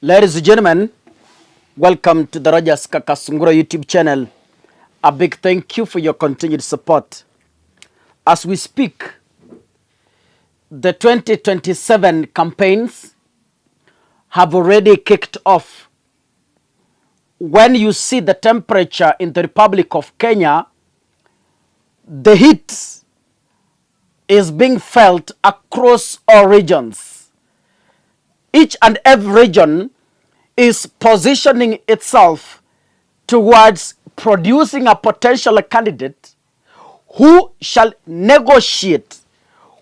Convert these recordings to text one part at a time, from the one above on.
Ladies and gentlemen, welcome to the Rogers Kakasungura YouTube channel. A big thank you for your continued support. As we speak, the 2027 campaigns have already kicked off. When you see the temperature in the Republic of Kenya, the heat is being felt across all regions. Each and every region is positioning itself towards producing a potential candidate who shall negotiate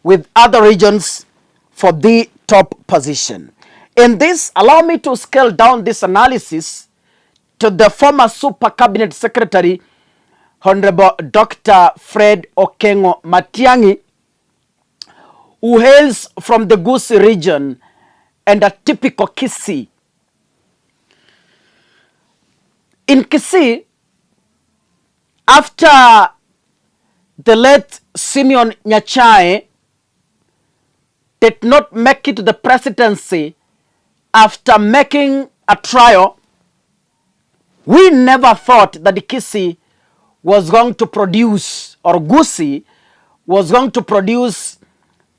with other regions for the top position. In this, allow me to scale down this analysis to the former Super Cabinet Secretary, Honorable Dr. Fred Okengo Matiang'i, who hails from the Gusii region and a typical Kisii. In Kisii, after the late Simeon Nyachae did not make it to the presidency after making a trial, we never thought that Kisii was going to produce, or Gusii was going to produce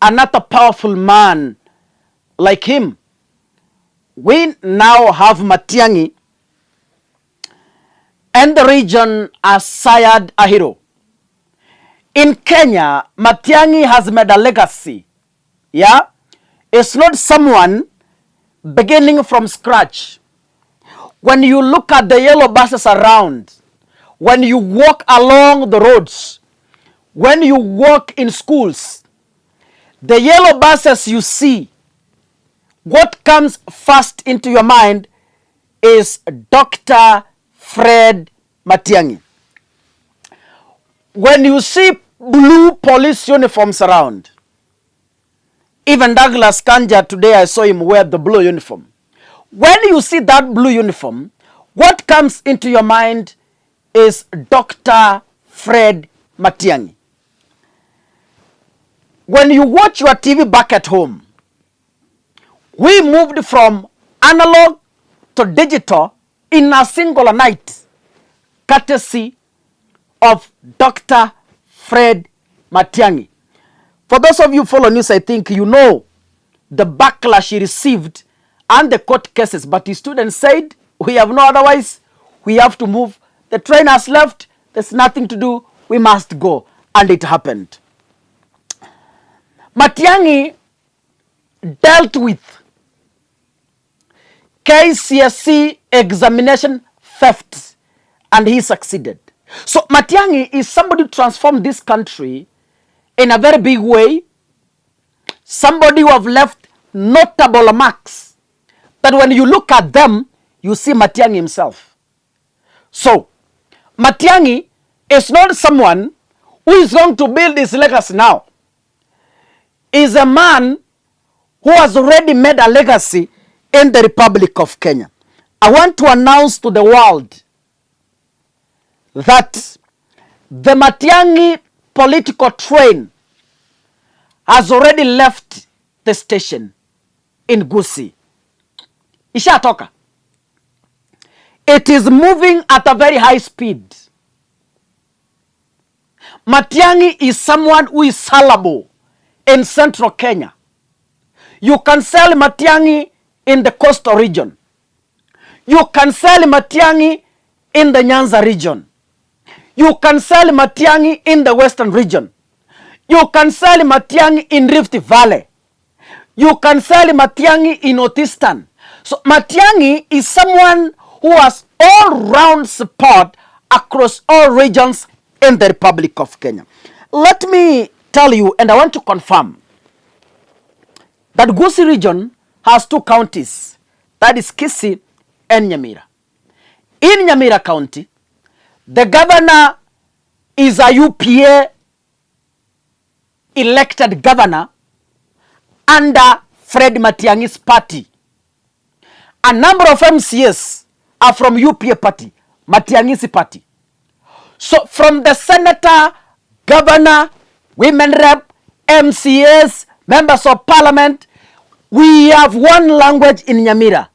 another powerful man like him. We now have Matiang'i, and the region has sired a hero. In Kenya, Matiang'i has made a legacy. Yeah? It's not someone beginning from scratch. When you look at the yellow buses around, when you walk along the roads, when you walk in schools, the yellow buses you see, what comes first into your mind is Dr. Fred Matiang'i. When you see blue police uniforms around, even Douglas Kanja today I saw him wear the blue uniform. When you see that blue uniform, what comes into your mind is Dr. Fred Matiang'i. When you watch your TV back at home, we moved from analog to digital in a single night, courtesy of Dr. Fred Matiang'i. For those of you who follow news, I think you know the backlash he received and the court cases, but his students said, we have no otherwise, we have to move. The train has left, there's nothing to do, we must go. And it happened. Matiang'i dealt with KCSE examination theft, and he succeeded. So Matiang'i is somebody who transformed this country in a very big way, somebody who have left notable marks, that when you look at them, you see Matiang'i himself. So Matiang'i is not someone who is going to build his legacy now. Is a man who has already made a legacy in the Republic of Kenya. I want to announce to the world that the Matiang'i political train has already left the station in Gusii. Ishatoka. It is moving at a very high speed. Matiang'i is someone who is sellable in central Kenya. You can sell Matiang'i in the coastal region. You can sell Matiang'i in the Nyanza region. You can sell Matiang'i in the western region. You can sell Matiang'i in Rift Valley. You can sell Matiang'i in Northeastern. So Matiang'i is someone who has all-round support across all regions in the Republic of Kenya. Let me tell you, and I want to confirm, that Gusii region has two counties, that is Kisii and Nyamira. In Nyamira County, the governor is a UPA elected governor under Fred Matiang'i's party. A number of MCAs are from UPA party, Matiang'i's party. So from the senator, governor, women rep, MCAs, members of parliament, we have one language in Nyamira.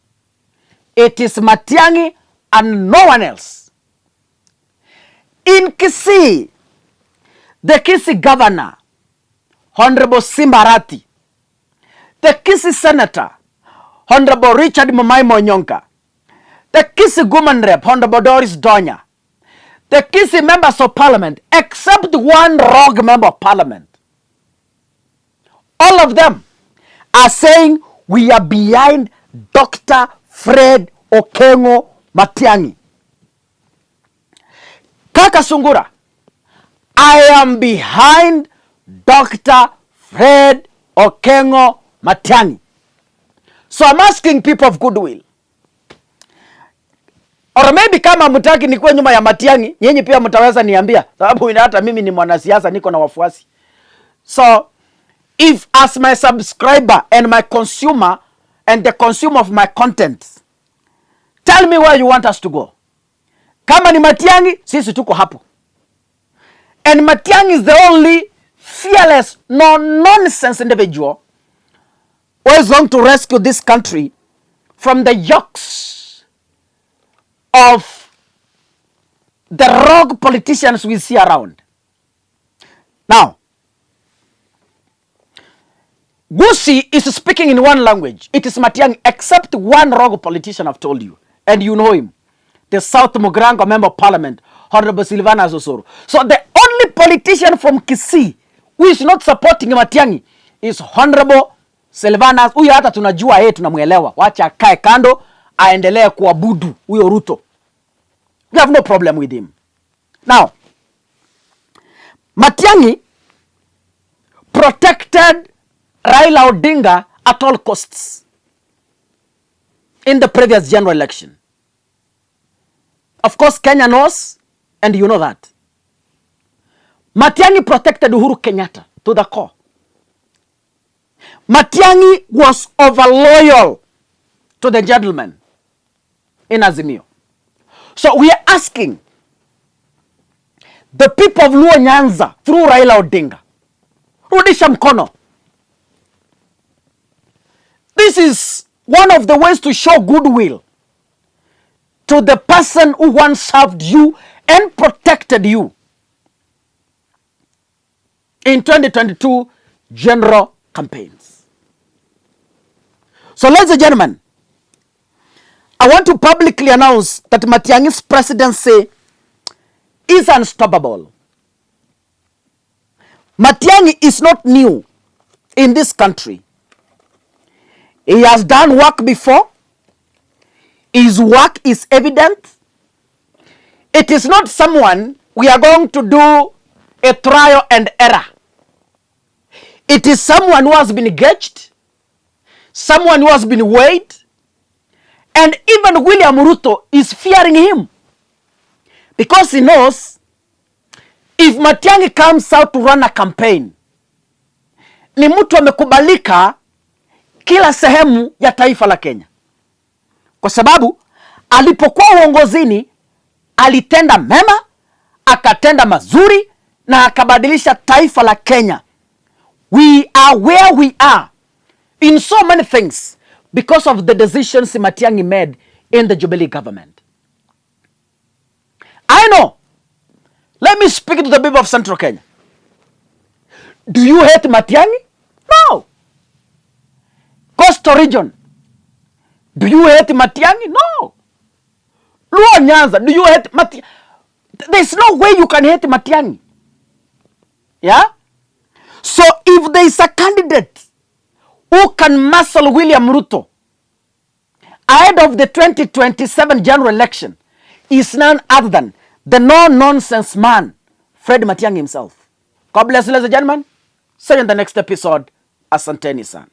It is Matiang'i and no one else. In Kisii, the Kisii governor, Honorable Simbarati, the Kisii senator, Honorable Richard Mamai Monyonka, the Kisii woman rep, Honorable Doris Donya, the Kisii members of parliament, except one rogue member of parliament, all of them are saying we are behind Dr. Fred Okengo Matiang'i. Kaka Sungura, I am behind Dr. Fred Okengo Matiang'i. So I'm asking people of goodwill, or maybe kama mutaki nikuwe nyuma ya Matiang'i, nyinyi pia mtaweza niambia, sababu hata mimi ni mwanasiasa, niko na wafuasi. So if as my subscriber and my consumer and the consumer of my content, tell me where you want us to go. Kama ni Matiang'i, sisi tuko hapo. And Matiang'i is the only fearless, no-nonsense individual who is going to rescue this country from the yokes of the rogue politicians we see around. Now, Gusii is speaking in one language. It is Matiang'i, except one rogue politician I've told you. And you know him. The South Mugrango Member of Parliament, Honorable Silvana Zosoro. So the only politician from Kisii who is not supporting Matiang'i is Honorable Silvana. Huyo hata tunajua yeye, tunamuelewa. Wacha akae kando, aendelee kuabudu huyo Ruto. We have no problem with him. Now, Matiang'i protected Raila Odinga at all costs in the previous general election. Of course, Kenya knows, and you know that. Matiang'i protected Uhuru Kenyatta to the core. Matiang'i was over loyal to the gentleman in Azimio. So we are asking the people of Luo Nyanza through Raila Odinga, rudisha mkono. This is one of the ways to show goodwill to the person who once served you and protected you in 2022 general campaigns. So, ladies and gentlemen, I want to publicly announce that Matiang'i's presidency is unstoppable. Matiang'i is not new in this country. He has done work before. His work is evident. It is not someone we are going to do a trial and error. It is someone who has been gauged, someone who has been weighed, and even William Ruto is fearing him because he knows if Matiang'i comes out to run a campaign, ni mtu amekubalika kila sehemu ya taifa la Kenya. Kwa sababu alipokuwa uongozini alitenda mema, akatenda mazuri na akabadilisha taifa la Kenya. We are where we are in so many things because of the decisions Matiang'i made in the Jubilee government. I know. Let me speak to the people of Central Kenya. Do you hate Matiang'i? No. Coastal region. Do you hate Matiang'i? No. Luo Nyanza, do you hate Matiang'i? There's no way you can hate Matiang'i. Yeah? So if there is a candidate who can muscle William Ruto ahead of the 2027 general election, is none other than the no-nonsense man, Fred Matiang'i himself. God bless you, ladies and gentlemen. See you in the next episode. Asanteni sana.